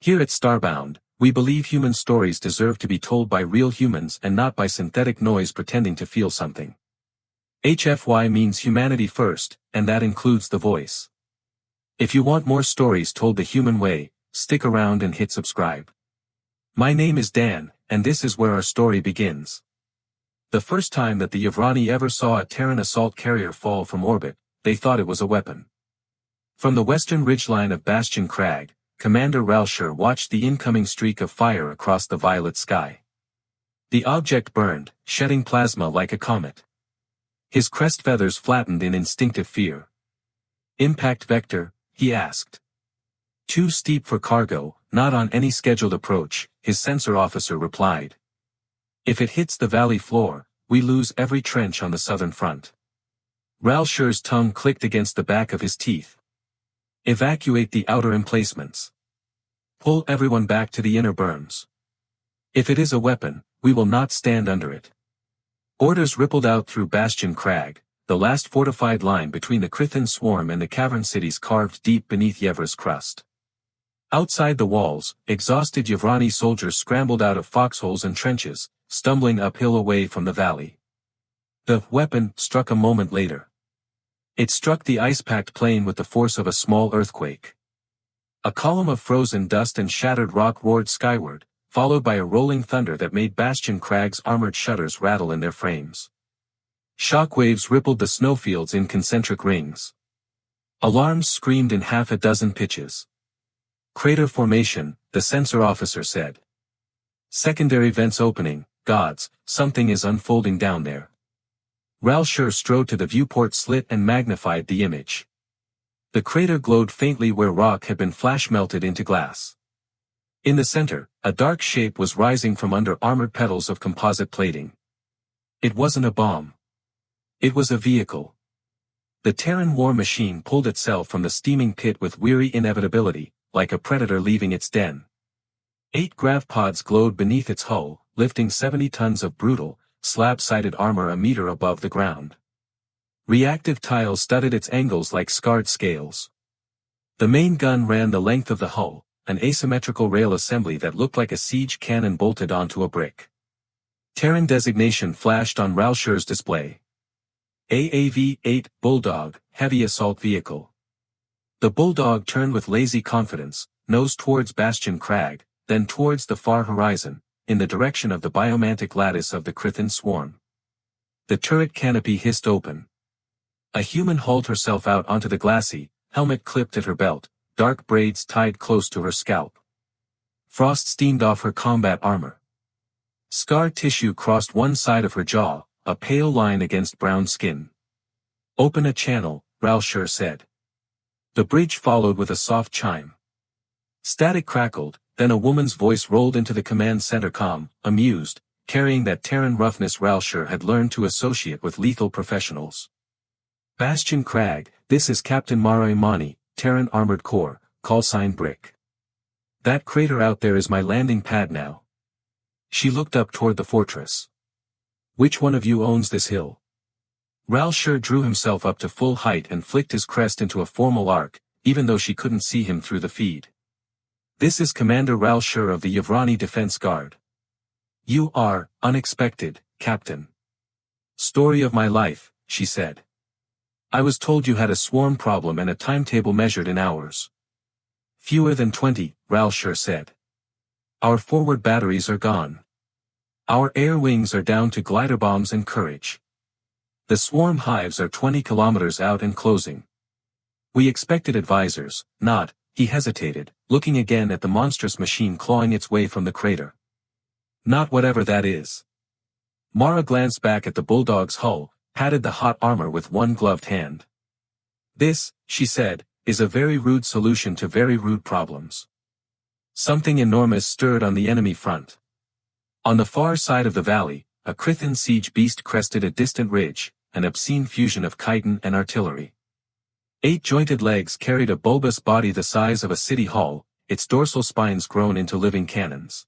Here at Starbound, we believe human stories deserve to be told by real humans and not by synthetic noise pretending to feel something. HFY means humanity first, and that includes the voice. If you want more stories told the human way, stick around and hit subscribe. My name is Dan, and this is where our story begins. The first time that the Yevrani ever saw a Terran assault carrier fall from orbit, they thought it was a weapon. From the western ridgeline of Bastion Crag, Commander Ralshur watched the incoming streak of fire across the violet sky. The object burned, shedding plasma like a comet. His crest feathers flattened in instinctive fear. Impact vector, he asked. Too steep for cargo, not on any scheduled approach, his sensor officer replied. If it hits the valley floor, we lose every trench on the southern front. Ralshur's tongue clicked against the back of his teeth. Evacuate the outer emplacements. Pull everyone back to the inner berms. If it is a weapon, we will not stand under it. Orders rippled out through Bastion Crag, the last fortified line between the Chrythin Swarm and the cavern cities carved deep beneath Yevra's crust. Outside the walls, exhausted Yevrani soldiers scrambled out of foxholes and trenches, stumbling uphill away from the valley. The weapon struck a moment later. It struck the ice-packed plain with the force of a small earthquake. A column of frozen dust and shattered rock roared skyward, followed by a rolling thunder that made Bastion Crag's armored shutters rattle in their frames. Shockwaves rippled the snowfields in concentric rings. Alarms screamed in half a dozen pitches. Crater formation, the sensor officer said. Secondary vents opening, gods, something is unfolding down there. Ralshur strode to the viewport slit and magnified the image. The crater glowed faintly where rock had been flash-melted into glass. In the center, a dark shape was rising from under armored petals of composite plating. It wasn't a bomb. It was a vehicle. The Terran war machine pulled itself from the steaming pit with weary inevitability, like a predator leaving its den. 8 grav pods glowed beneath its hull, lifting 70 tons of brutal, slab-sided armor a meter above the ground. Reactive tiles studded its angles like scarred scales. The main gun ran the length of the hull, an asymmetrical rail assembly that looked like a siege cannon bolted onto a brick. Terran designation flashed on Ralshur's display. AAV-8 Bulldog, Heavy Assault Vehicle. The Bulldog turned with lazy confidence, nose towards Bastion Crag, then towards the far horizon, in the direction of the biomantic lattice of the Chrythin Swarm. The turret canopy hissed open. A human hauled herself out onto the glassy, helmet clipped at her belt, dark braids tied close to her scalp. Frost steamed off her combat armor. Scar tissue crossed one side of her jaw, a pale line against brown skin. Open a channel, Ralshur said. The bridge followed with a soft chime. Static crackled, then a woman's voice rolled into the command center comm, amused, carrying that Terran roughness Ralshur had learned to associate with lethal professionals. Bastion Crag, this is Captain Mara Imani, Terran Armored Corps, callsign Brick. That crater out there is my landing pad now. She looked up toward the fortress. Which one of you owns this hill? Ralshur drew himself up to full height and flicked his crest into a formal arc, even though she couldn't see him through the feed. This is Commander Ralshur of the Yevrani Defense Guard. You are, unexpected, Captain. Story of my life, she said. I was told you had a swarm problem and a timetable measured in hours. Fewer than 20, Ralshur said. Our forward batteries are gone. Our air wings are down to glider bombs and courage. The swarm hives are 20 kilometers out and closing. We expected advisors, not, he hesitated, looking again at the monstrous machine clawing its way from the crater. Not whatever that is. Mara glanced back at the Bulldog's hull, patted the hot armor with one gloved hand. This, she said, is a very rude solution to very rude problems. Something enormous stirred on the enemy front. On the far side of the valley, a Chrythin siege beast crested a distant ridge, an obscene fusion of chitin and artillery. 8 jointed legs carried a bulbous body the size of a city hall, its dorsal spines grown into living cannons.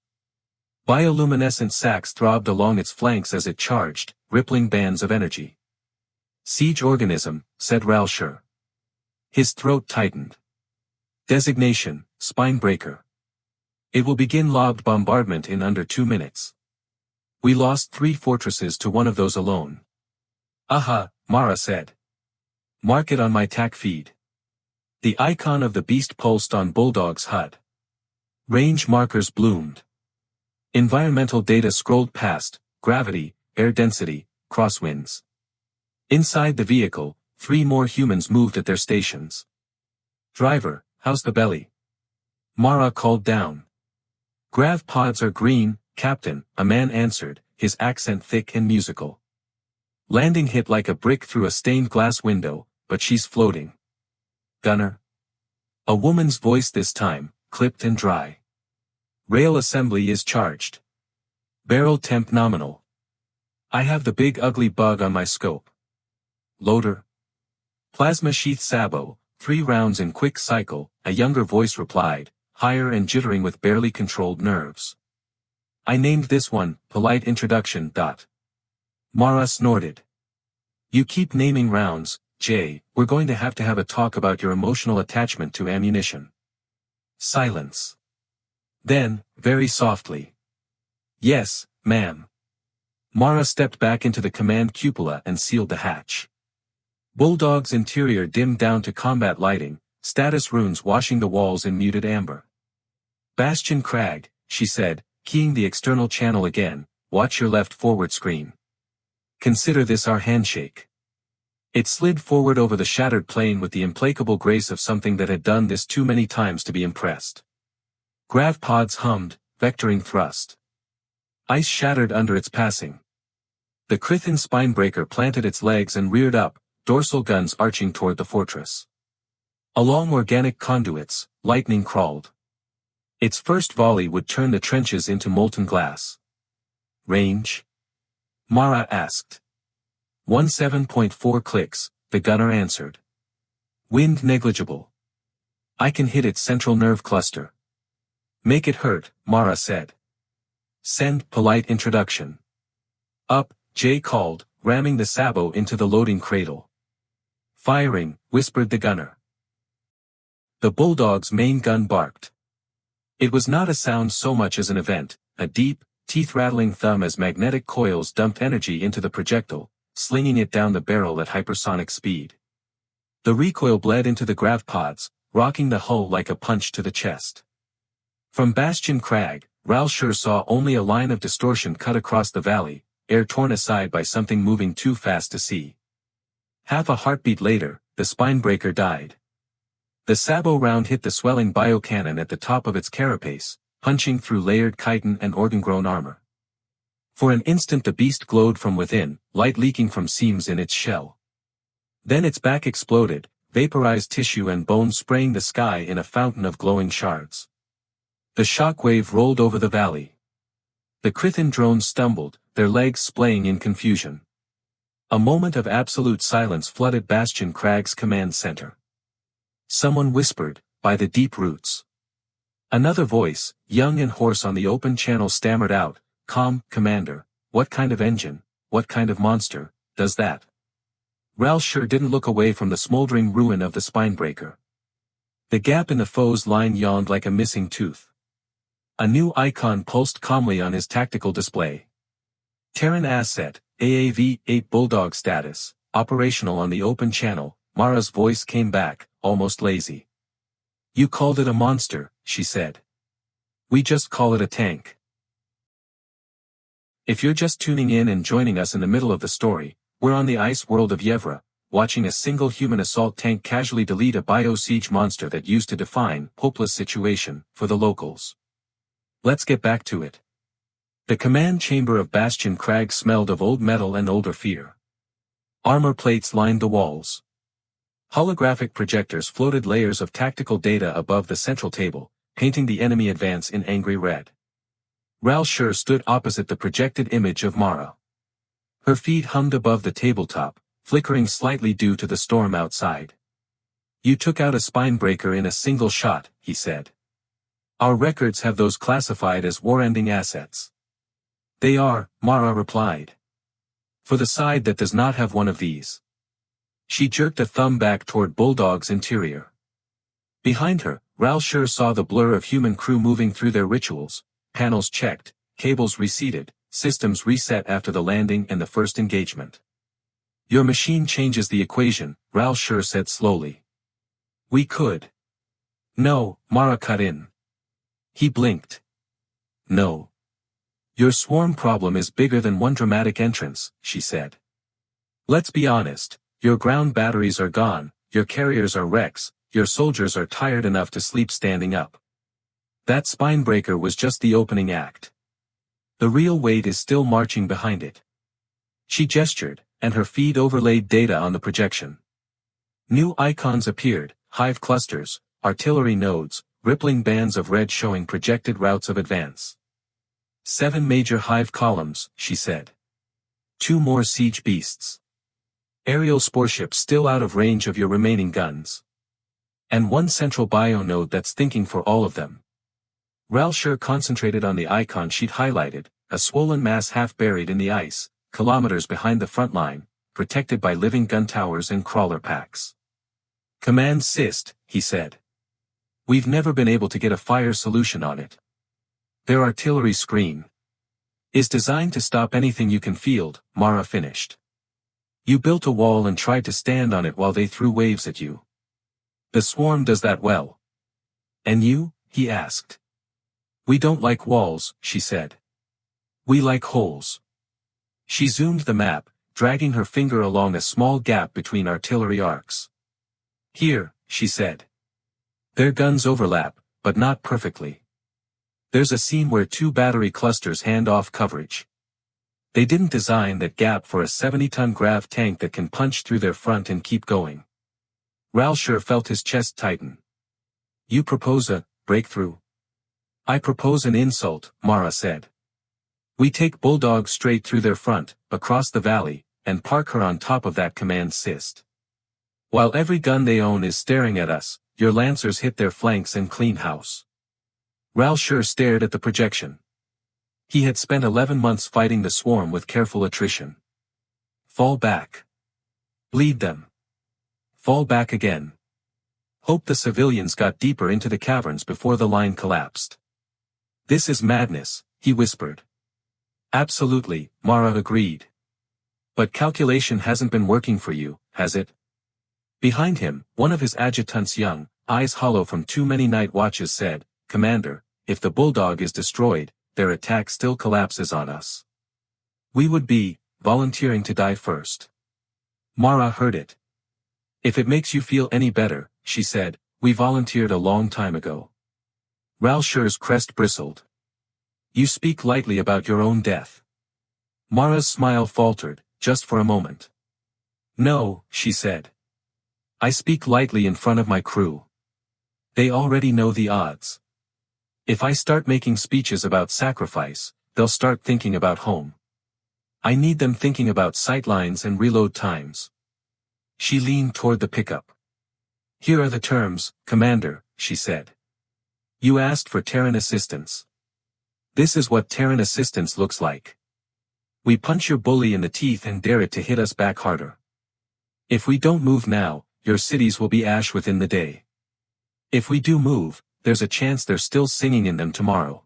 Bioluminescent sacs throbbed along its flanks as it charged, rippling bands of energy. Siege organism, said Ralshur. His throat tightened. Designation, Spinebreaker. It will begin lobbed bombardment in under 2 minutes. We lost 3 fortresses to one of those alone. Aha, Mara said. Mark it on my TAC feed. The icon of the beast pulsed on Bulldog's HUD. Range markers bloomed. Environmental data scrolled past: gravity, air density, crosswinds. Inside the vehicle, 3 more humans moved at their stations. Driver, how's the belly? Mara called down. Grav pods are green, Captain, a man answered, his accent thick and musical. Landing hit like a brick through a stained glass window, but she's floating. Gunner? A woman's voice this time, clipped and dry. Rail assembly is charged. Barrel temp nominal. I have the big ugly bug on my scope. Loader? Plasma sheath Sabo, 3 rounds in quick cycle, a younger voice replied, higher and jittering with barely controlled nerves. I named this one, polite introduction. Mara snorted. You keep naming rounds, Jay, we're going to have a talk about your emotional attachment to ammunition. Silence. Then, very softly. Yes, ma'am. Mara stepped back into the command cupola and sealed the hatch. Bulldog's interior dimmed down to combat lighting, status runes washing the walls in muted amber. Bastion Crag, she said, keying the external channel again, watch your left forward screen. Consider this our handshake. It slid forward over the shattered plane with the implacable grace of something that had done this too many times to be impressed. Grav pods hummed, vectoring thrust. Ice shattered under its passing. The Chrythin spinebreaker planted its legs and reared up, dorsal guns arching toward the fortress. Along organic conduits, lightning crawled. Its first volley would turn the trenches into molten glass. Range? Mara asked. 17.4 clicks, the gunner answered. Wind negligible. I can hit its central nerve cluster. Make it hurt, Mara said. Send polite introduction. Up, Jay called, ramming the Sabo into the loading cradle. Firing, whispered the gunner. The Bulldog's main gun barked. It was not a sound so much as an event, a deep, teeth-rattling thumb as magnetic coils dumped energy into the projectile, slinging it down the barrel at hypersonic speed. The recoil bled into the grav pods, rocking the hull like a punch to the chest. From Bastion Crag, Ralshur saw only a line of distortion cut across the valley, air torn aside by something moving too fast to see. Half a heartbeat later, the spinebreaker died. The Sabo round hit the swelling biocannon at the top of its carapace, punching through layered chitin and organ-grown armor. For an instant the beast glowed from within, light leaking from seams in its shell. Then its back exploded, vaporized tissue and bone spraying the sky in a fountain of glowing shards. The shockwave rolled over the valley. The Chrythin drones stumbled, their legs splaying in confusion. A moment of absolute silence flooded Bastion Crag's command center. Someone whispered, by the deep roots. Another voice, young and hoarse on the open channel stammered out, calm, Commander, what kind of engine, what kind of monster, does that? Ralshur didn't look away from the smoldering ruin of the spinebreaker. The gap in the foe's line yawned like a missing tooth. A new icon pulsed calmly on his tactical display. Terran asset, AAV-8 Bulldog status, operational on the open channel. Mara's voice came back, almost lazy. You called it a monster, she said. We just call it a tank. If you're just tuning in and joining us in the middle of the story, we're on the ice world of Yevra, watching a single human assault tank casually delete a bio-siege monster that used to define hopeless situation for the locals. Let's get back to it. The command chamber of Bastion Crag smelled of old metal and older fear. Armor plates lined the walls. Holographic projectors floated layers of tactical data above the central table, painting the enemy advance in angry red. Ralshur stood opposite the projected image of Mara. Her feet hummed above the tabletop, flickering slightly due to the storm outside. You took out a spinebreaker in a single shot, he said. Our records have those classified as war-ending assets. They are, Mara replied. For the side that does not have one of these. She jerked a thumb back toward Bulldog's interior. Behind her, Ralshur saw the blur of human crew moving through their rituals, panels checked, cables reseated, systems reset after the landing and the first engagement. Your machine changes the equation, Ralshur said slowly. We could. No, Mara cut in. He blinked. No. Your swarm problem is bigger than one dramatic entrance, she said. Let's be honest, your ground batteries are gone, your carriers are wrecks, your soldiers are tired enough to sleep standing up. That spinebreaker was just the opening act. The real weight is still marching behind it. She gestured, and her feed overlaid data on the projection. New icons appeared, hive clusters, artillery nodes, rippling bands of red showing projected routes of advance. 7 major hive columns, she said. 2 more siege beasts. Aerial sporeships still out of range of your remaining guns. And 1 central bio node that's thinking for all of them. Ralshur concentrated on the icon she'd highlighted, a swollen mass half buried in the ice, kilometers behind the front line, protected by living gun towers and crawler packs. Command Syst, he said. We've never been able to get a fire solution on it. Their artillery screen is designed to stop anything you can field, Mara finished. You built a wall and tried to stand on it while they threw waves at you. The swarm does that well. And you? He asked. We don't like walls, she said. We like holes. She zoomed the map, dragging her finger along a small gap between artillery arcs. Here, she said. Their guns overlap, but not perfectly. There's a scene where 2 battery clusters hand off coverage. They didn't design that gap for a 70-ton grav tank that can punch through their front and keep going. Ralshur felt his chest tighten. You propose a breakthrough? I propose an insult, Mara said. We take Bulldog straight through their front, across the valley, and park her on top of that command Syst. While every gun they own is staring at us, your lancers hit their flanks and clean house. Ralshur stared at the projection. He had spent 11 months fighting the swarm with careful attrition. Fall back. Bleed them. Fall back again. Hope the civilians got deeper into the caverns before the line collapsed. This is madness, he whispered. Absolutely, Mara agreed. But calculation hasn't been working for you, has it? Behind him, one of his adjutants, young, eyes hollow from too many night watches, said, Commander, if the Bulldog is destroyed, their attack still collapses on us. We would be volunteering to die first. Mara heard it. If it makes you feel any better, she said, we volunteered a long time ago. Ralshur's crest bristled. You speak lightly about your own death. Mara's smile faltered, just for a moment. No, she said. I speak lightly in front of my crew. They already know the odds. If I start making speeches about sacrifice, they'll start thinking about home. I need them thinking about sightlines and reload times. She leaned toward the pickup. Here are the terms, Commander, she said. You asked for Terran assistance. This is what Terran assistance looks like. We punch your bully in the teeth and dare it to hit us back harder. If we don't move now, your cities will be ash within the day. If we do move, there's a chance they're still singing in them tomorrow.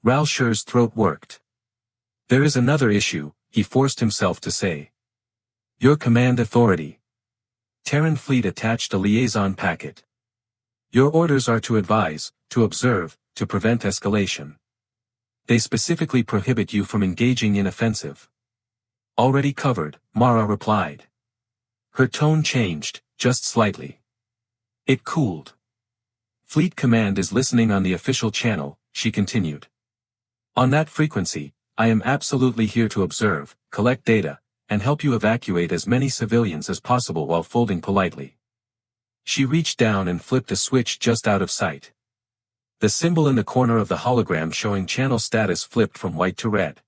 Ralshur's throat worked. There is another issue, he forced himself to say. Your command authority. Terran fleet attached a liaison packet. Your orders are to advise, to observe, to prevent escalation. They specifically prohibit you from engaging in offensive. Already covered, Mara replied. Her tone changed, just slightly. It cooled. Fleet Command is listening on the official channel, she continued. On that frequency, I am absolutely here to observe, collect data, and help you evacuate as many civilians as possible while folding politely. She reached down and flipped a switch just out of sight. The symbol in the corner of the hologram showing channel status flipped from white to red.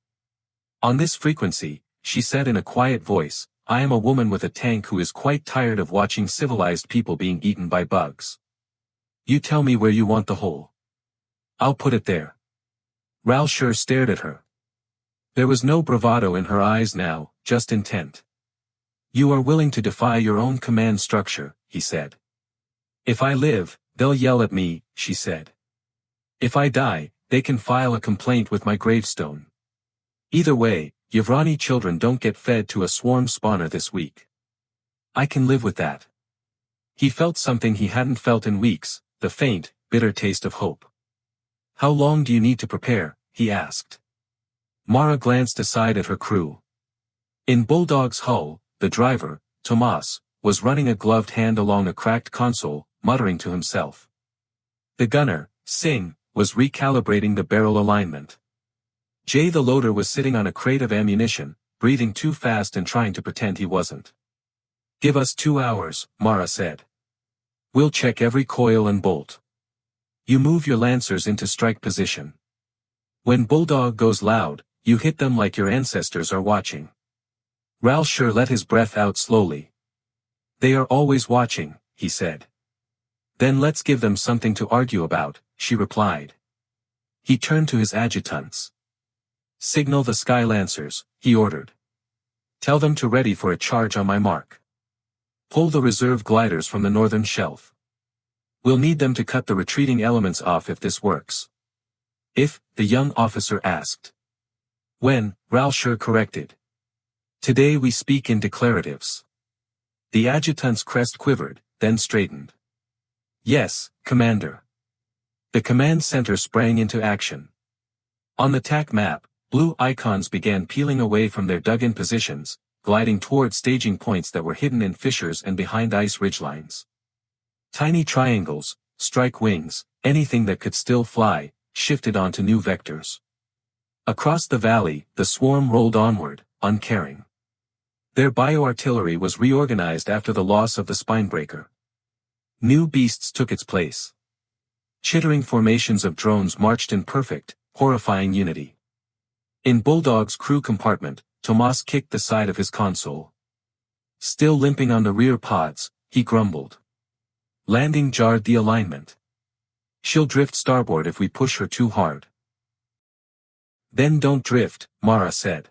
On this frequency, she said in a quiet voice, I am a woman with a tank who is quite tired of watching civilized people being eaten by bugs. You tell me where you want the hole. I'll put it there. Ralshur stared at her. There was no bravado in her eyes now, just intent. You are willing to defy your own command structure, he said. If I live, They'll yell at me, she said. If I die, they can file a complaint with my gravestone. Either way, Yevrani children don't get fed to a swarm spawner this week. I can live with that. He felt something he hadn't felt in weeks, the faint, bitter taste of hope. How long do you need to prepare? He asked. Mara glanced aside at her crew. In Bulldog's hull, the driver, Tomas, was running a gloved hand along a cracked console, muttering to himself. The gunner, Singh, was recalibrating the barrel alignment. Jay the loader was sitting on a crate of ammunition, breathing too fast and trying to pretend he wasn't. Give us 2 hours, Mara said. We'll check every coil and bolt. You move your lancers into strike position. When Bulldog goes loud, you hit them like your ancestors are watching. Ralshur let his breath out slowly. They are always watching, he said. Then let's give them something to argue about, she replied. He turned to his adjutants. Signal the Sky Lancers, he ordered. Tell them to ready for a charge on my mark. Pull the reserve gliders from the northern shelf. We'll need them to cut the retreating elements off if this works. If, the young officer asked. When, Ralshur corrected. Today we speak in declaratives. The adjutant's crest quivered, then straightened. Yes, Commander. The command center sprang into action. On the TAC map, blue icons began peeling away from their dug-in positions, gliding toward staging points that were hidden in fissures and behind ice ridgelines. Tiny triangles, strike wings, anything that could still fly, shifted onto new vectors. Across the valley, the swarm rolled onward, uncaring. Their bioartillery was reorganized after the loss of the spinebreaker. New beasts took its place. Chittering formations of drones marched in perfect, horrifying unity. In Bulldog's crew compartment, Tomas kicked the side of his console. Still limping on the rear pods, he grumbled. Landing jarred the alignment. She'll drift starboard if we push her too hard. Then don't drift, Mara said.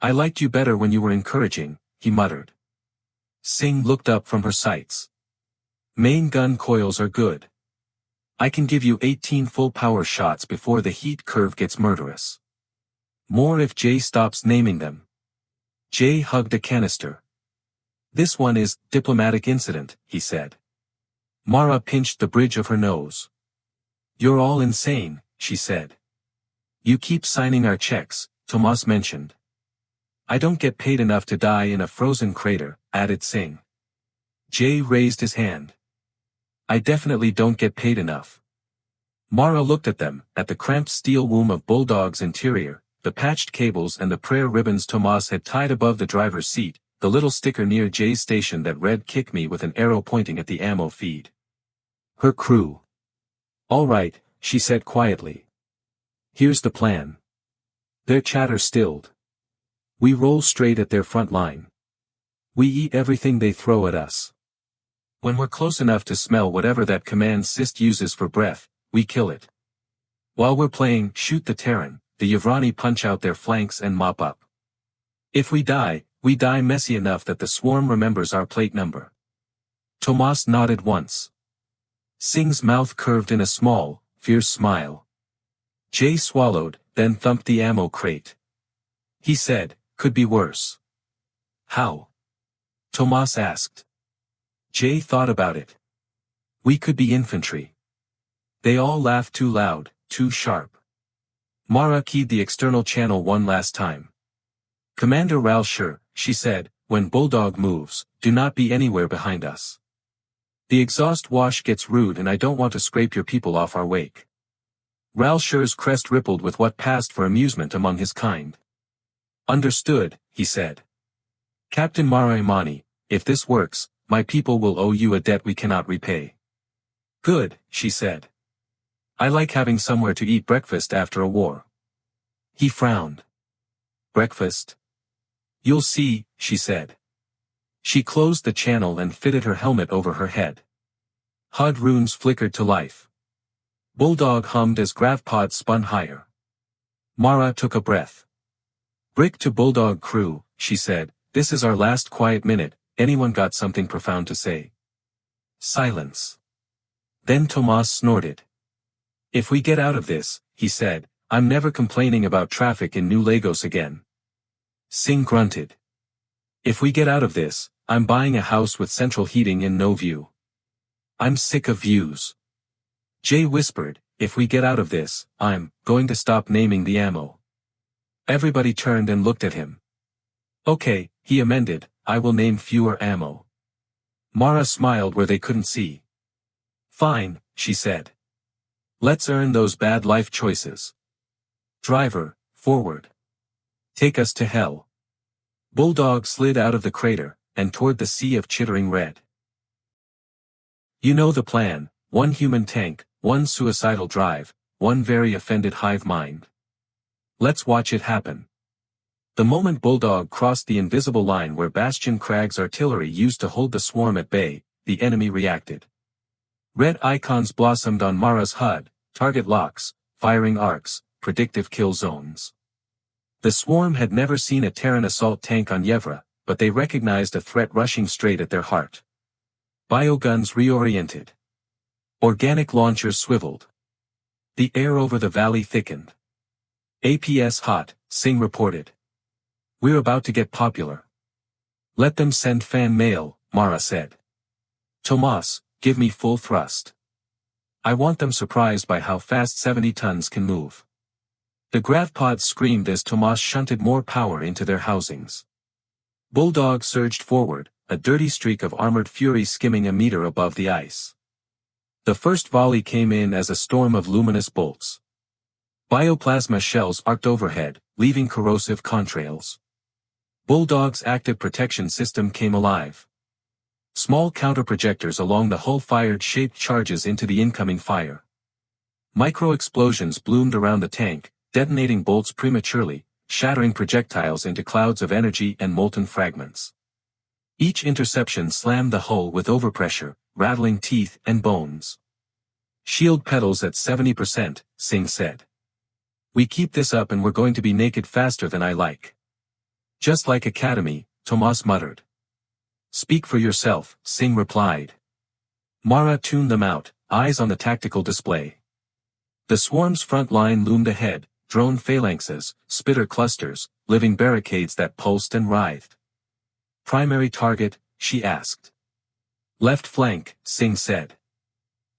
I liked you better when you were encouraging, he muttered. Singh looked up from her sights. Main gun coils are good. I can give you 18 full power shots before the heat curve gets murderous. More if Jay stops naming them. Jay hugged a canister. This one is diplomatic incident, he said. Mara pinched the bridge of her nose. You're all insane, she said. You keep signing our checks, Tomas mentioned. I don't get paid enough to die in a frozen crater, added Singh. Jay raised his hand. I definitely don't get paid enough. Mara looked at them, at the cramped steel womb of Bulldog's interior, the patched cables and the prayer ribbons Tomas had tied above the driver's seat, the little sticker near Jay's station that read "Kick me" with an arrow pointing at the ammo feed. Her crew. All right, she said quietly. Here's the plan. Their chatter stilled. We roll straight at their front line. We eat everything they throw at us. When we're close enough to smell whatever that command cyst uses for breath, we kill it. While we're playing shoot the Terran, the Yevrani punch out their flanks and mop up. If we die messy enough that the swarm remembers our plate number. Tomas nodded once. Singh's mouth curved in a small, fierce smile. Jay swallowed, then thumped the ammo crate. He said, could be worse. How? Tomas asked. Jay thought about it. We could be infantry. They all laughed too loud, too sharp. Mara keyed the external channel one last time. Commander Ralshur, she said, when Bulldog moves, do not be anywhere behind us. The exhaust wash gets rude and I don't want to scrape your people off our wake. Ralshur's crest rippled with what passed for amusement among his kind. Understood, he said. Captain Mara Imani, if this works, my people will owe you a debt we cannot repay. Good, she said. I like having somewhere to eat breakfast after a war. He frowned. Breakfast? You'll see, she said. She closed the channel and fitted her helmet over her head. HUD runes flickered to life. Bulldog hummed as gravpods spun higher. Mara took a breath. Brick to Bulldog crew, she said, this is our last quiet minute, anyone got something profound to say? Silence. Then Tomas snorted. If we get out of this, he said, I'm never complaining about traffic in New Lagos again. Singh grunted. If we get out of this, I'm buying a house with central heating and no view. I'm sick of views. Jay whispered, if we get out of this, I'm going to stop naming the ammo. Everybody turned and looked at him. Okay, he amended, I will name fewer ammo. Mara smiled where they couldn't see. Fine, she said. Let's earn those bad life choices. Driver, forward. Take us to hell. Bulldog slid out of the crater, and toward the sea of chittering red. You know the plan, one human tank, one suicidal drive, one very offended hive mind. Let's watch it happen. The moment Bulldog crossed the invisible line where Bastion Cragg's artillery used to hold the swarm at bay, the enemy reacted. Red icons blossomed on Mara's HUD, target locks, firing arcs, predictive kill zones. The swarm had never seen a Terran assault tank on Yevra, but they recognized a threat rushing straight at their heart. Bioguns reoriented. Organic launchers swiveled. The air over the valley thickened. APS hot, Singh reported. We're about to get popular. Let them send fan mail, Mara said. Tomas, give me full thrust. I want them surprised by how fast 70 tons can move. The gravpods screamed as Tomas shunted more power into their housings. Bulldog surged forward, a dirty streak of armored fury skimming a meter above the ice. The first volley came in as a storm of luminous bolts. Bioplasma shells arced overhead, leaving corrosive contrails. Bulldog's active protection system came alive. Small counterprojectors along the hull fired shaped charges into the incoming fire. Micro-explosions bloomed around the tank, detonating bolts prematurely, shattering projectiles into clouds of energy and molten fragments. Each interception slammed the hull with overpressure, rattling teeth and bones. Shield pedals at 70%, Singh said. We keep this up and we're going to be naked faster than I like. Just like Academy, Tomas muttered. Speak for yourself, Singh replied. Mara tuned them out, eyes on the tactical display. The swarm's front line loomed ahead, drone phalanxes, spitter clusters, living barricades that pulsed and writhed. Primary target, she asked. Left flank, Singh said.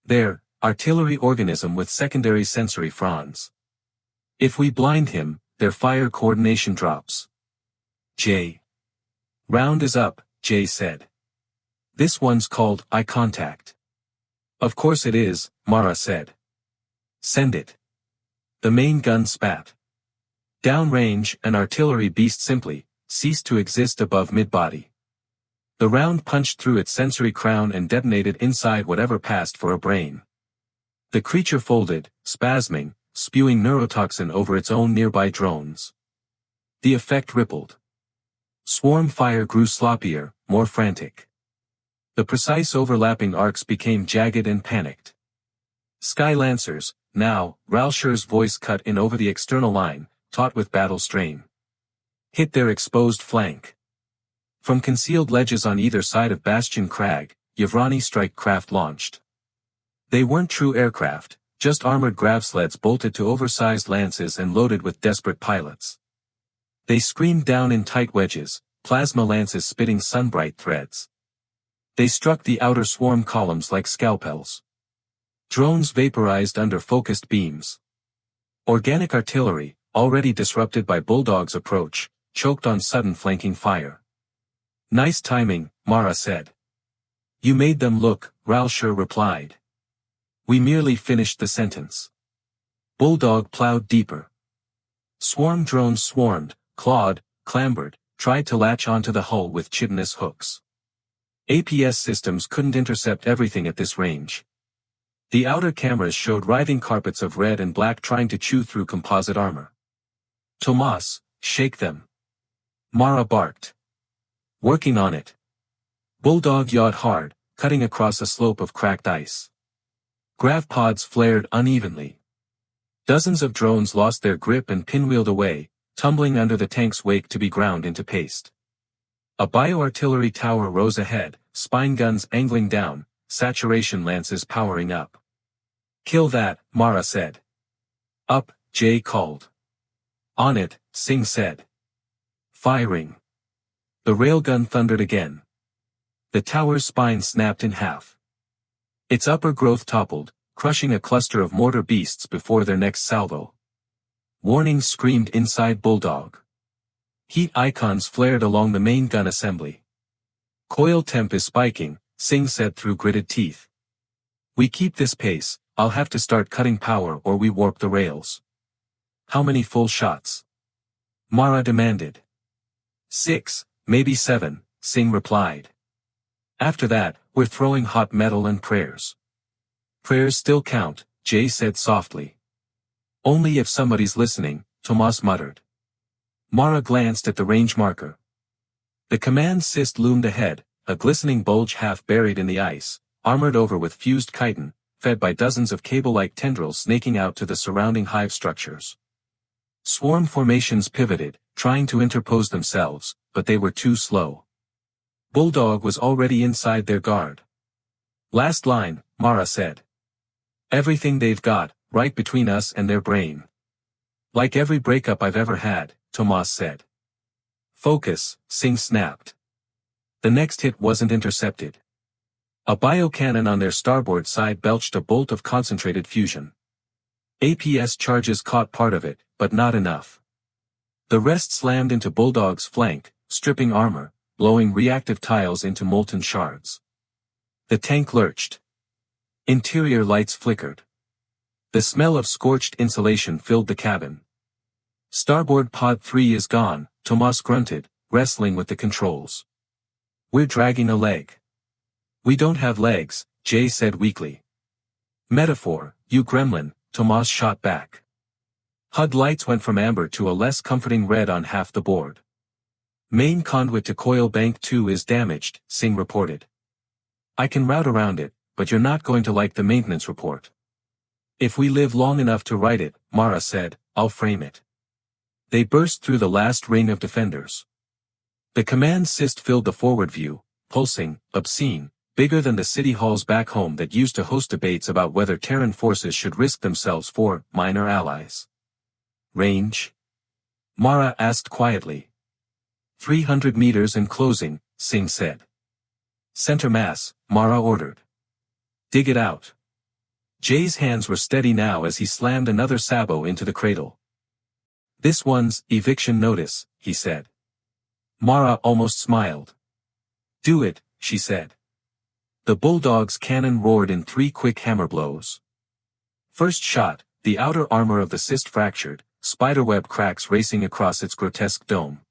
There, artillery organism with secondary sensory fronds. If we blind him, their fire coordination drops. J. Round is up, Jay said. This one's called eye contact. Of course it is, Mara said. Send it. The main gun spat. Downrange, an artillery beast simply ceased to exist above mid-body. The round punched through its sensory crown and detonated inside whatever passed for a brain. The creature folded, spasming, spewing neurotoxin over its own nearby drones. The effect rippled. Swarm fire grew sloppier, more frantic. The precise overlapping arcs became jagged and panicked. Sky Lancers, now, Ralsher's voice cut in over the external line, taut with battle strain. Hit their exposed flank. From concealed ledges on either side of Bastion Crag, Yevrani strike craft launched. They weren't true aircraft, just armored gravsleds bolted to oversized lances and loaded with desperate pilots. They screamed down in tight wedges, plasma lances spitting sunbright threads. They struck the outer swarm columns like scalpels. Drones vaporized under focused beams. Organic artillery, already disrupted by Bulldog's approach, choked on sudden flanking fire. Nice timing, Mara said. You made them look, Ralsher replied. We merely finished the sentence. Bulldog plowed deeper. Swarm drones swarmed, clawed, clambered, tried to latch onto the hull with chitinous hooks. APS systems couldn't intercept everything at this range. The outer cameras showed writhing carpets of red and black trying to chew through composite armor. Tomas, shake them. Mara barked. Working on it. Bulldog yawed hard, cutting across a slope of cracked ice. Gravpods flared unevenly. Dozens of drones lost their grip and pinwheeled away, tumbling under the tank's wake to be ground into paste. A bioartillery tower rose ahead, spine guns angling down, saturation lances powering up. Kill that, Mara said. Up, Jay called. On it, Singh said. Firing. The railgun thundered again. The tower's spine snapped in half. Its upper growth toppled, crushing a cluster of mortar beasts before their next salvo. Warnings screamed inside Bulldog. Heat icons flared along the main gun assembly. Coil temp is spiking, Singh said through gritted teeth. We keep this pace, I'll have to start cutting power or we warp the rails. How many full shots? Mara demanded. 6, maybe 7, Singh replied. After that, we're throwing hot metal and prayers. Prayers still count, Jay said softly. Only if somebody's listening, Tomas muttered. Mara glanced at the range marker. The command cyst loomed ahead, a glistening bulge half buried in the ice, armored over with fused chitin, fed by dozens of cable-like tendrils snaking out to the surrounding hive structures. Swarm formations pivoted, trying to interpose themselves, but they were too slow. Bulldog was already inside their guard. Last line, Mara said. Everything they've got, right between us and their brain. Like every breakup I've ever had, Tomas said. Focus, Singh snapped. The next hit wasn't intercepted. A biocannon on their starboard side belched a bolt of concentrated fusion. APS charges caught part of it, but not enough. The rest slammed into Bulldog's flank, stripping armor, blowing reactive tiles into molten shards. The tank lurched. Interior lights flickered. The smell of scorched insulation filled the cabin. Starboard pod 3 is gone, Tomas grunted, wrestling with the controls. We're dragging a leg. We don't have legs, Jay said weakly. Metaphor, you gremlin, Tomas shot back. HUD lights went from amber to a less comforting red on half the board. Main conduit to coil bank 2 is damaged, Singh reported. I can route around it, but you're not going to like the maintenance report. If we live long enough to write it, Mara said, I'll frame it. They burst through the last ring of defenders. The command cyst filled the forward view, pulsing, obscene, bigger than the city halls back home that used to host debates about whether Terran forces should risk themselves for minor allies. Range? Mara asked quietly. 300 meters and closing, Singh said. Center mass, Mara ordered. Dig it out. Jay's hands were steady now as he slammed another sabot into the cradle. This one's eviction notice, he said. Mara almost smiled. Do it, she said. The Bulldog's cannon roared in 3 quick hammer blows. First shot, the outer armor of the cyst fractured, spiderweb cracks racing across its grotesque dome.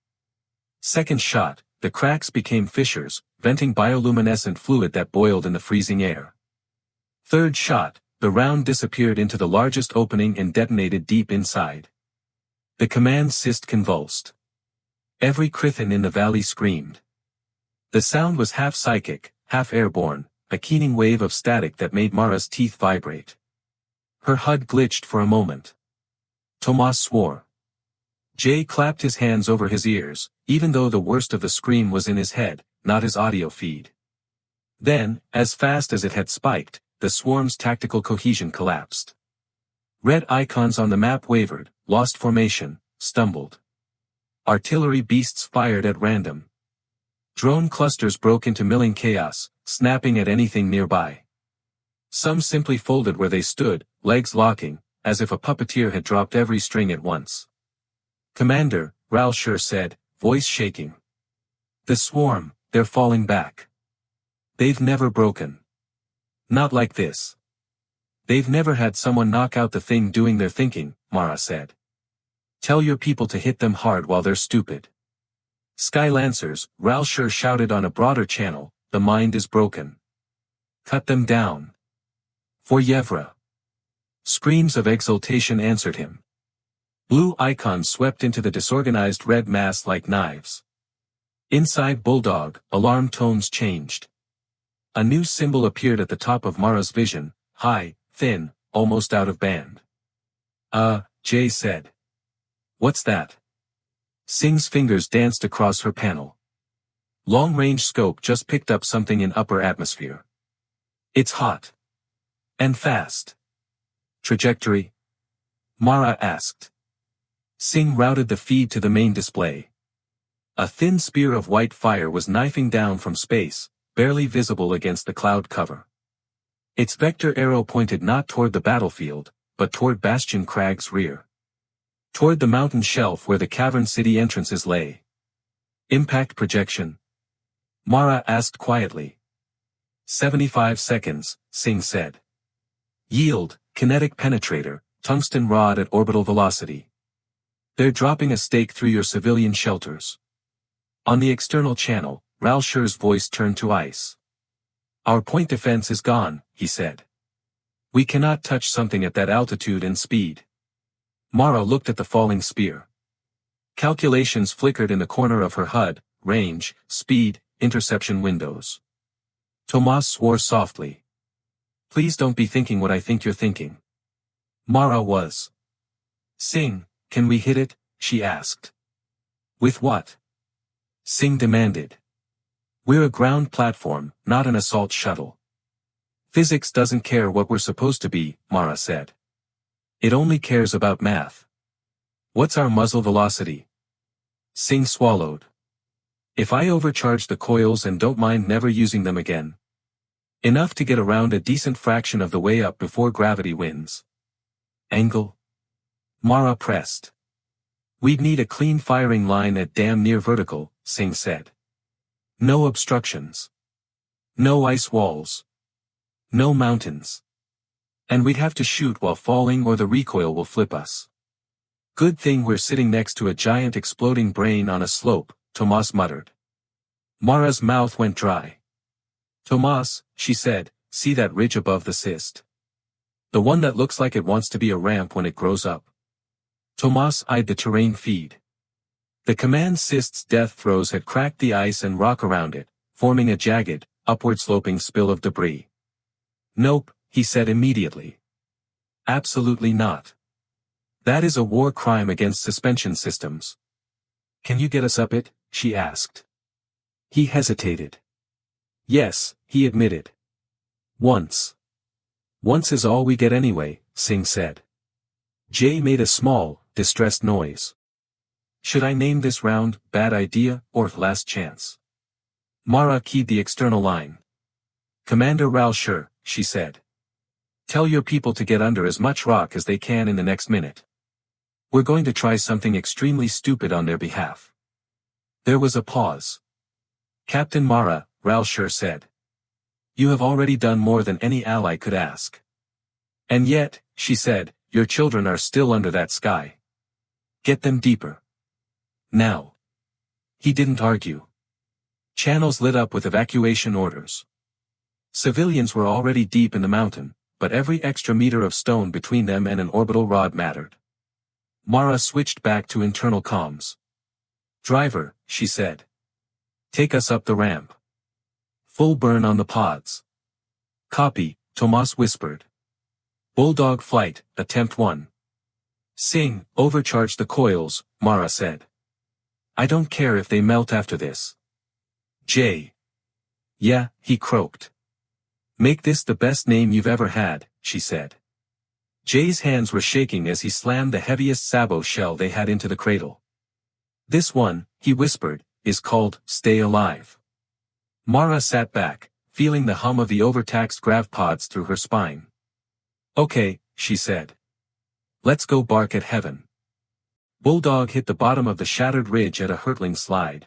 Second shot, the cracks became fissures, venting bioluminescent fluid that boiled in the freezing air. Third shot, the round disappeared into the largest opening and detonated deep inside. The command cyst convulsed. Every Chrythin in the valley screamed. The sound was half psychic, half airborne, a keening wave of static that made Mara's teeth vibrate. Her HUD glitched for a moment. Tomas swore. Jay clapped his hands over his ears, even though the worst of the scream was in his head, not his audio feed. Then, as fast as it had spiked, the swarm's tactical cohesion collapsed. Red icons on the map wavered, lost formation, stumbled. Artillery beasts fired at random. Drone clusters broke into milling chaos, snapping at anything nearby. Some simply folded where they stood, legs locking, as if a puppeteer had dropped every string at once. Commander, Ralshur said, voice shaking. The swarm, they're falling back. They've never broken. Not like this. They've never had someone knock out the thing doing their thinking, Mara said. Tell your people to hit them hard while they're stupid. Sky Lancers, Ralshur shouted on a broader channel, the mind is broken. Cut them down. For Yevra. Screams of exultation answered him. Blue icons swept into the disorganized red mass like knives. Inside Bulldog, alarm tones changed. A new symbol appeared at the top of Mara's vision, high, thin, almost out of band. Jay said. What's that? Singh's fingers danced across her panel. Long-range scope just picked up something in upper atmosphere. It's hot. And fast. Trajectory? Mara asked. Singh routed the feed to the main display. A thin spear of white fire was knifing down from space, barely visible against the cloud cover. Its vector arrow pointed not toward the battlefield, but toward Bastion Crag's rear. Toward the mountain shelf where the cavern city entrances lay. Impact projection? Mara asked quietly. 75 seconds, Singh said. Yield, kinetic penetrator, tungsten rod at orbital velocity. They're dropping a stake through your civilian shelters. On the external channel, Ralshur's voice turned to ice. Our point defense is gone, he said. We cannot touch something at that altitude and speed. Mara looked at the falling spear. Calculations flickered in the corner of her HUD, range, speed, interception windows. Tomas swore softly. Please don't be thinking what I think you're thinking. Mara was. Singh, can we hit it? She asked. With what? Singh demanded. We're a ground platform, not an assault shuttle. Physics doesn't care what we're supposed to be, Mara said. It only cares about math. What's our muzzle velocity? Singh swallowed. If I overcharge the coils and don't mind never using them again. Enough to get around a decent fraction of the way up before gravity wins. Angle? Mara pressed. We'd need a clean firing line at damn near vertical, Singh said. No obstructions. No ice walls. No mountains. And we'd have to shoot while falling or the recoil will flip us. Good thing we're sitting next to a giant exploding brain on a slope, Tomas muttered. Mara's mouth went dry. Tomas, she said, see that ridge above the cyst? The one that looks like it wants to be a ramp when it grows up. Tomas eyed the terrain feed. The command cyst's death throes had cracked the ice and rock around it, forming a jagged, upward-sloping spill of debris. Nope, he said immediately. Absolutely not. That is a war crime against suspension systems. Can you get us up it? She asked. He hesitated. Yes, he admitted. Once. Once is all we get anyway, Singh said. Jay made a small, distressed noise. Should I name this round, bad idea, or last chance? Mara keyed the external line. Commander Ralshur, she said. Tell your people to get under as much rock as they can in the next minute. We're going to try something extremely stupid on their behalf. There was a pause. Captain Mara, Ralshur said. You have already done more than any ally could ask. And yet, she said, your children are still under that sky. Get them deeper. Now. He didn't argue. Channels lit up with evacuation orders. Civilians were already deep in the mountain, but every extra meter of stone between them and an orbital rod mattered. Mara switched back to internal comms. Driver, she said. Take us up the ramp. Full burn on the pods. Copy, Tomas whispered. Bulldog flight, attempt 1. Singh, overcharge the coils, Mara said. I don't care if they melt after this. Jay. Yeah, he croaked. Make this the best name you've ever had, she said. Jay's hands were shaking as he slammed the heaviest sabot shell they had into the cradle. This one, he whispered, is called Stay Alive. Mara sat back, feeling the hum of the overtaxed grav pods through her spine. Okay, she said. Let's go bark at heaven. Bulldog hit the bottom of the shattered ridge at a hurtling slide.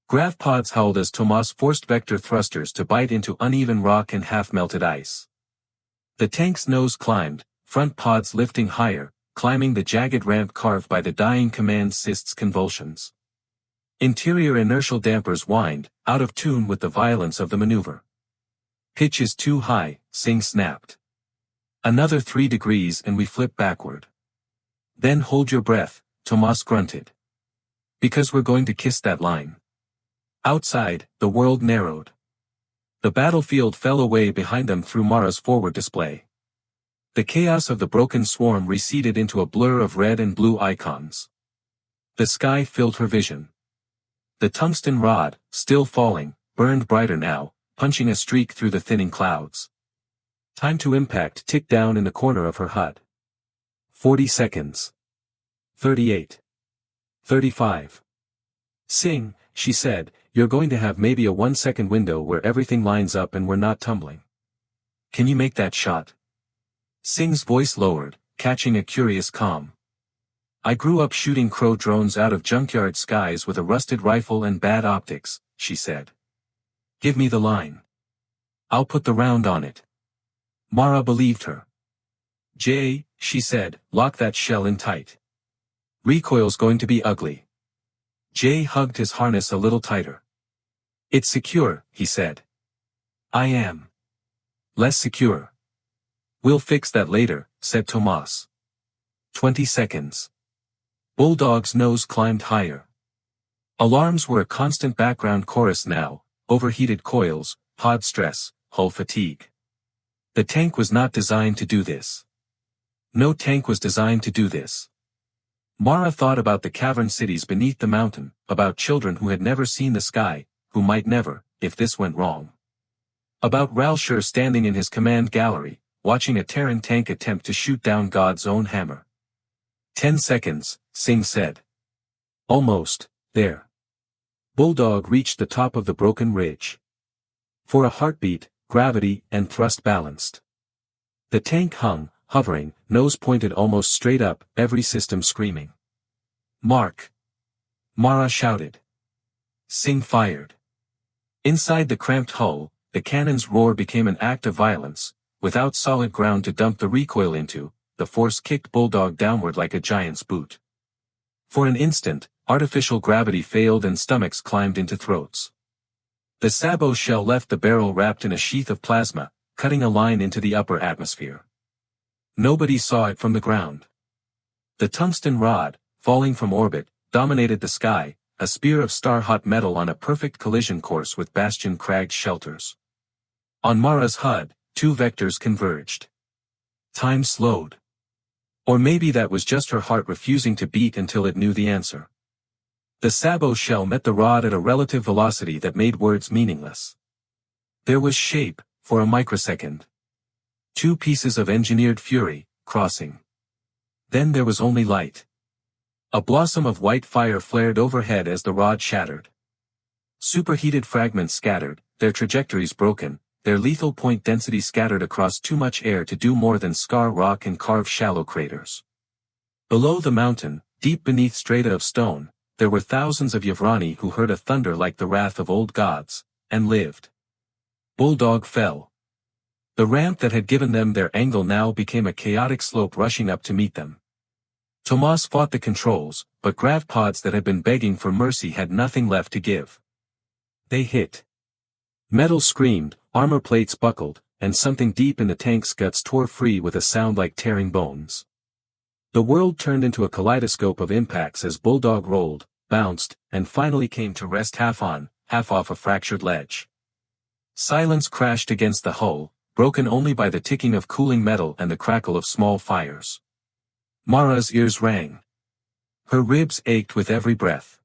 Grav pods howled as Tomas forced vector thrusters to bite into uneven rock and half-melted ice. The tank's nose climbed, front pods lifting higher, climbing the jagged ramp carved by the dying command cyst's convulsions. Interior inertial dampers whined, out of tune with the violence of the maneuver. Pitch is too high, Singh snapped. Another 3 degrees and we flip backward. Then hold your breath, Tomas grunted. Because we're going to kiss that line. Outside, the world narrowed. The battlefield fell away behind them through Mara's forward display. The chaos of the broken swarm receded into a blur of red and blue icons. The sky filled her vision. The tungsten rod, still falling, burned brighter now, punching a streak through the thinning clouds. Time to impact ticked down in the corner of her HUD. 40 seconds. 38. 35. Sing, she said, you're going to have maybe a 1-second window where everything lines up and we're not tumbling. Can you make that shot? Sing's voice lowered, catching a curious calm. I grew up shooting crow drones out of junkyard skies with a rusted rifle and bad optics, she said. Give me the line. I'll put the round on it. Mara believed her. Jay, she said, lock that shell in tight. Recoil's going to be ugly. Jay hugged his harness a little tighter. It's secure, he said. I am. Less secure. We'll fix that later, said Tomas. 20 seconds. Bulldog's nose climbed higher. Alarms were a constant background chorus now: overheated coils, pod stress, hull fatigue. The tank was not designed to do this. No tank was designed to do this. Mara thought about the cavern cities beneath the mountain, about children who had never seen the sky, who might never, if this went wrong. About Ralshur standing in his command gallery, watching a Terran tank attempt to shoot down God's own hammer. 10 seconds, Singh said. Almost, there. Bulldog reached the top of the broken ridge. For a heartbeat, gravity and thrust balanced. The tank hung, hovering, nose pointed almost straight up, every system screaming. Mark! Mara shouted. Singh fired. Inside the cramped hull, the cannon's roar became an act of violence. Without solid ground to dump the recoil into, the force kicked Bulldog downward like a giant's boot. For an instant, artificial gravity failed and stomachs climbed into throats. The sabot shell left the barrel wrapped in a sheath of plasma, cutting a line into the upper atmosphere. Nobody saw it from the ground. The tungsten rod, falling from orbit, dominated the sky, a spear of star-hot metal on a perfect collision course with Bastion Cragg's shelters. On Mara's HUD, two vectors converged. Time slowed. Or maybe that was just her heart refusing to beat until it knew the answer. The sabot shell met the rod at a relative velocity that made words meaningless. There was shape, for a microsecond. Two pieces of engineered fury, crossing. Then there was only light. A blossom of white fire flared overhead as the rod shattered. Superheated fragments scattered, their trajectories broken, their lethal point density scattered across too much air to do more than scar rock and carve shallow craters. Below the mountain, deep beneath strata of stone, there were thousands of Yevrani who heard a thunder like the wrath of old gods, and lived. Bulldog fell. The ramp that had given them their angle now became a chaotic slope rushing up to meet them. Tomas fought the controls, but grav pods that had been begging for mercy had nothing left to give. They hit. Metal screamed, armor plates buckled, and something deep in the tank's guts tore free with a sound like tearing bones. The world turned into a kaleidoscope of impacts as Bulldog rolled, bounced, and finally came to rest half on, half off a fractured ledge. Silence crashed against the hull, broken only by the ticking of cooling metal and the crackle of small fires. Mara's ears rang. Her ribs ached with every breath.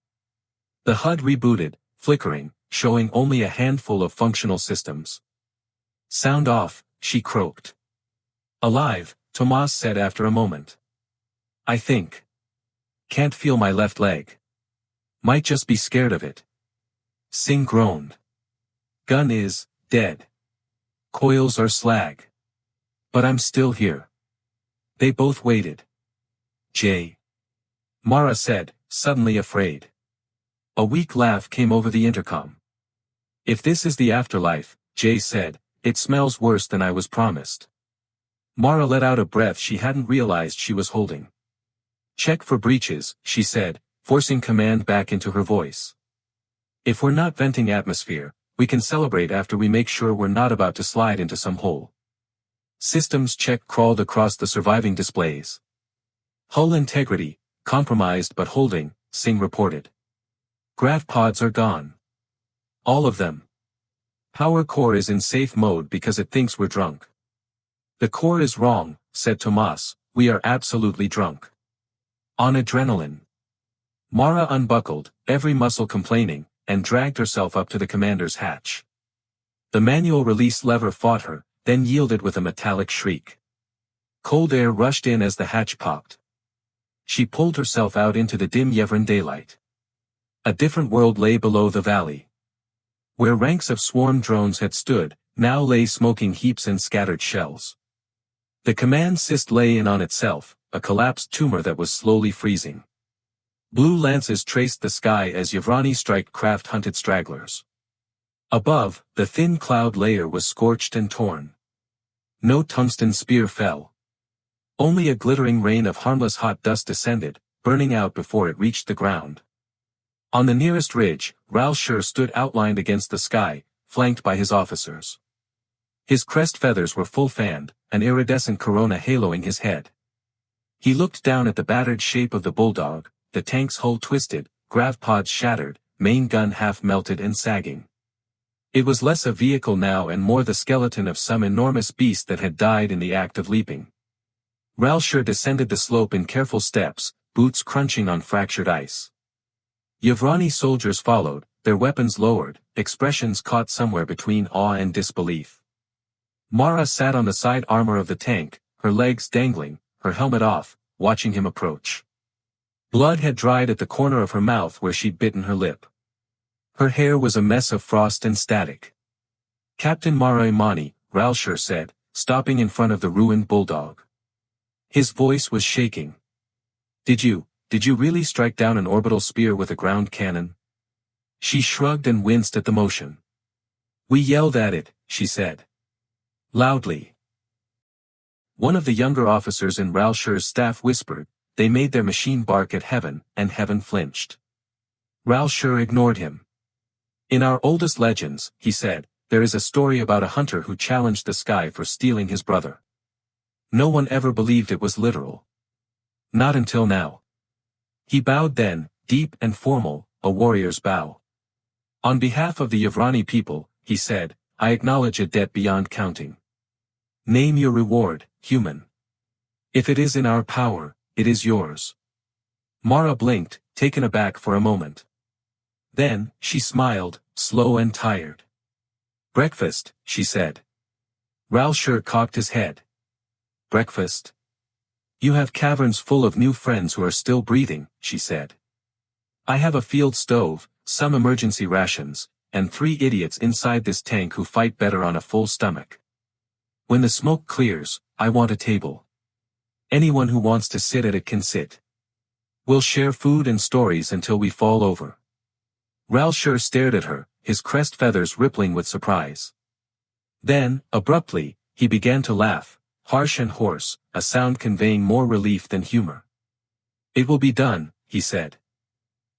The HUD rebooted, flickering, showing only a handful of functional systems. Sound off, she croaked. Alive, Tomas said after a moment. I think. Can't feel my left leg. Might just be scared of it. Singh groaned. Gun is dead. Coils are slag. But I'm still here. They both waited. Jay. Mara said, suddenly afraid. A weak laugh came over the intercom. If this is the afterlife, Jay said, it smells worse than I was promised. Mara let out a breath she hadn't realized she was holding. Check for breaches, she said, forcing command back into her voice. If we're not venting atmosphere, we can celebrate after we make sure we're not about to slide into some hole. Systems check crawled across the surviving displays. Hull integrity, compromised but holding, Singh reported. Grav pods are gone. All of them. Power core is in safe mode because it thinks we're drunk. The core is wrong, said Tomas, we are absolutely drunk. On adrenaline. Mara unbuckled, every muscle complaining, and dragged herself up to the commander's hatch. The manual release lever fought her, then yielded with a metallic shriek. Cold air rushed in as the hatch popped. She pulled herself out into the dim Yevran daylight. A different world lay below the valley. Where ranks of swarm drones had stood, now lay smoking heaps and scattered shells. The command cyst lay in on itself, a collapsed tumor that was slowly freezing. Blue lances traced the sky as Yevrani strike craft hunted stragglers. Above, the thin cloud layer was scorched and torn. No tungsten spear fell. Only a glittering rain of harmless hot dust descended, burning out before it reached the ground. On the nearest ridge, Ralshur stood outlined against the sky, flanked by his officers. His crest feathers were full fanned, an iridescent corona haloing his head. He looked down at the battered shape of the Bulldog, the tank's hull twisted, grav pods shattered, main gun half melted and sagging. It was less a vehicle now and more the skeleton of some enormous beast that had died in the act of leaping. Ralshur descended the slope in careful steps, boots crunching on fractured ice. Yevrani soldiers followed, their weapons lowered, expressions caught somewhere between awe and disbelief. Mara sat on the side armor of the tank, her legs dangling, her helmet off, watching him approach. Blood had dried at the corner of her mouth where she'd bitten her lip. Her hair was a mess of frost and static. "Captain Mara Imani," Ralshur said, stopping in front of the ruined Bulldog. His voice was shaking. Did you really strike down an orbital spear with a ground cannon?" She shrugged and winced at the motion. "We yelled at it," she said. Loudly. One of the younger officers in Ralshur's staff whispered, "They made their machine bark at heaven," and heaven flinched. Ralshur ignored him. "In our oldest legends," he said, "there is a story about a hunter who challenged the sky for stealing his brother. No one ever believed it was literal. Not until now." He bowed then, deep and formal, a warrior's bow. "On behalf of the Yevrani people," he said, "I acknowledge a debt beyond counting. Name your reward, human. If it is in our power, it is yours." Mara blinked, taken aback for a moment. Then, she smiled, slow and tired. "Breakfast," she said. Ralshur cocked his head. "Breakfast? You have caverns full of new friends who are still breathing," she said. "I have a field stove, some emergency rations, and 3 idiots inside this tank who fight better on a full stomach. When the smoke clears, I want a table. Anyone who wants to sit at it can sit. We'll share food and stories until we fall over." Ralshur stared at her, his crest feathers rippling with surprise. Then, abruptly, he began to laugh, harsh and hoarse, a sound conveying more relief than humor. "It will be done," he said.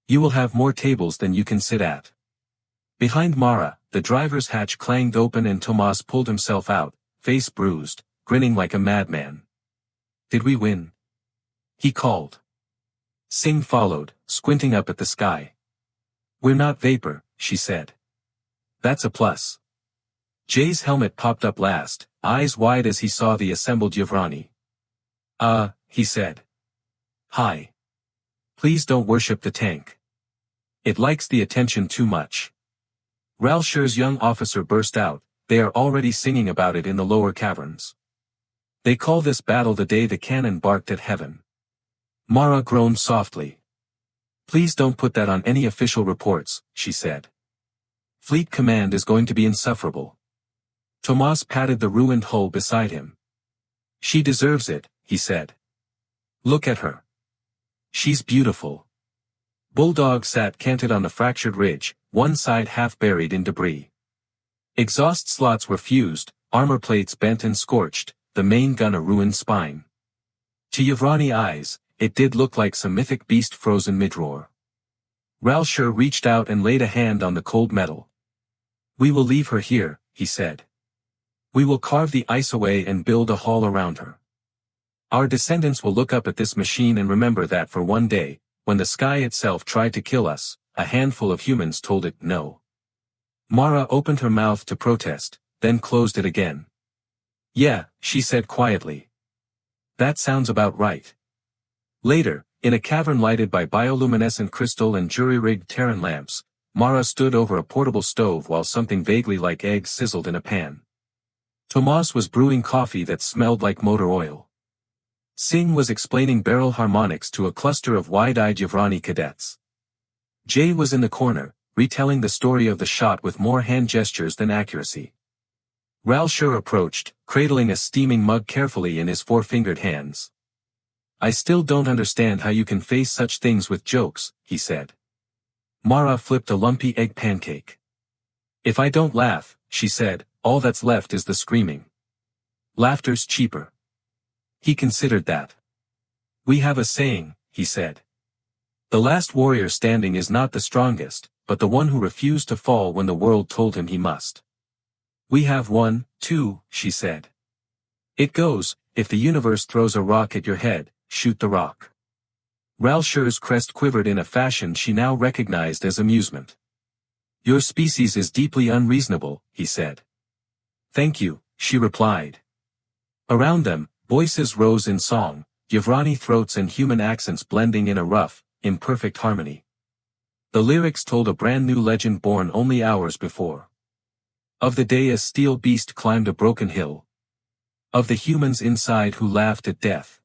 "You will have more tables than you can sit at." Behind Mara, the driver's hatch clanged open and Tomas pulled himself out, face bruised, grinning like a madman. "Did we win?" he called. Singh followed, squinting up at the sky. "We're not vapor," she said. "That's a plus." Jay's helmet popped up last, eyes wide as he saw the assembled Yevrani. He said. "Hi. Please don't worship the tank. It likes the attention too much." Ralshur's young officer burst out, "They are already singing about it in the lower caverns. They call this battle the day the cannon barked at heaven." Mara groaned softly. "Please don't put that on any official reports," she said. "Fleet command is going to be insufferable." Tomas patted the ruined hull beside him. "She deserves it," he said. "Look at her. She's beautiful." Bulldog sat canted on the fractured ridge, one side half buried in debris. Exhaust slots were fused, armor plates bent and scorched, the main gun a ruined spine. To Yevrani eyes, it did look like some mythic beast frozen mid-roar. Ralshur reached out and laid a hand on the cold metal. "We will leave her here," he said. "We will carve the ice away and build a hall around her. Our descendants will look up at this machine and remember that for one day, when the sky itself tried to kill us, a handful of humans told it no." Mara opened her mouth to protest, then closed it again. "Yeah," she said quietly. "That sounds about right." Later, in a cavern lighted by bioluminescent crystal and jury-rigged Terran lamps, Mara stood over a portable stove while something vaguely like eggs sizzled in a pan. Tomas was brewing coffee that smelled like motor oil. Singh was explaining barrel harmonics to a cluster of wide-eyed Yevrani cadets. Jay was in the corner, retelling the story of the shot with more hand gestures than accuracy. Ralshur approached, cradling a steaming mug carefully in his four-fingered hands. "I still don't understand how you can face such things with jokes," he said. Mara flipped a lumpy egg pancake. "If I don't laugh," she said, "all that's left is the screaming. Laughter's cheaper." He considered that. "We have a saying," he said. "The last warrior standing is not the strongest, but the one who refused to fall when the world told him he must." "We have one, too," she said. "It goes, if the universe throws a rock at your head, shoot the rock." Ralshur's crest quivered in a fashion she now recognized as amusement. "Your species is deeply unreasonable," he said. "Thank you," she replied. Around them, voices rose in song, Yevrani throats and human accents blending in a rough, imperfect harmony. The lyrics told a brand new legend born only hours before. Of the day a steel beast climbed a broken hill. Of the humans inside who laughed at death.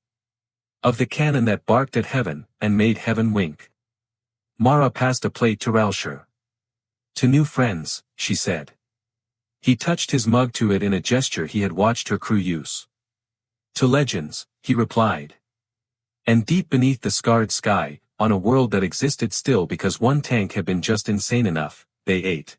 Of the cannon that barked at heaven, and made heaven wink. Mara passed a plate to Ralshur. "To new friends," she said. He touched his mug to it in a gesture he had watched her crew use. "To legends," he replied. And deep beneath the scarred sky, on a world that existed still because one tank had been just insane enough, they ate.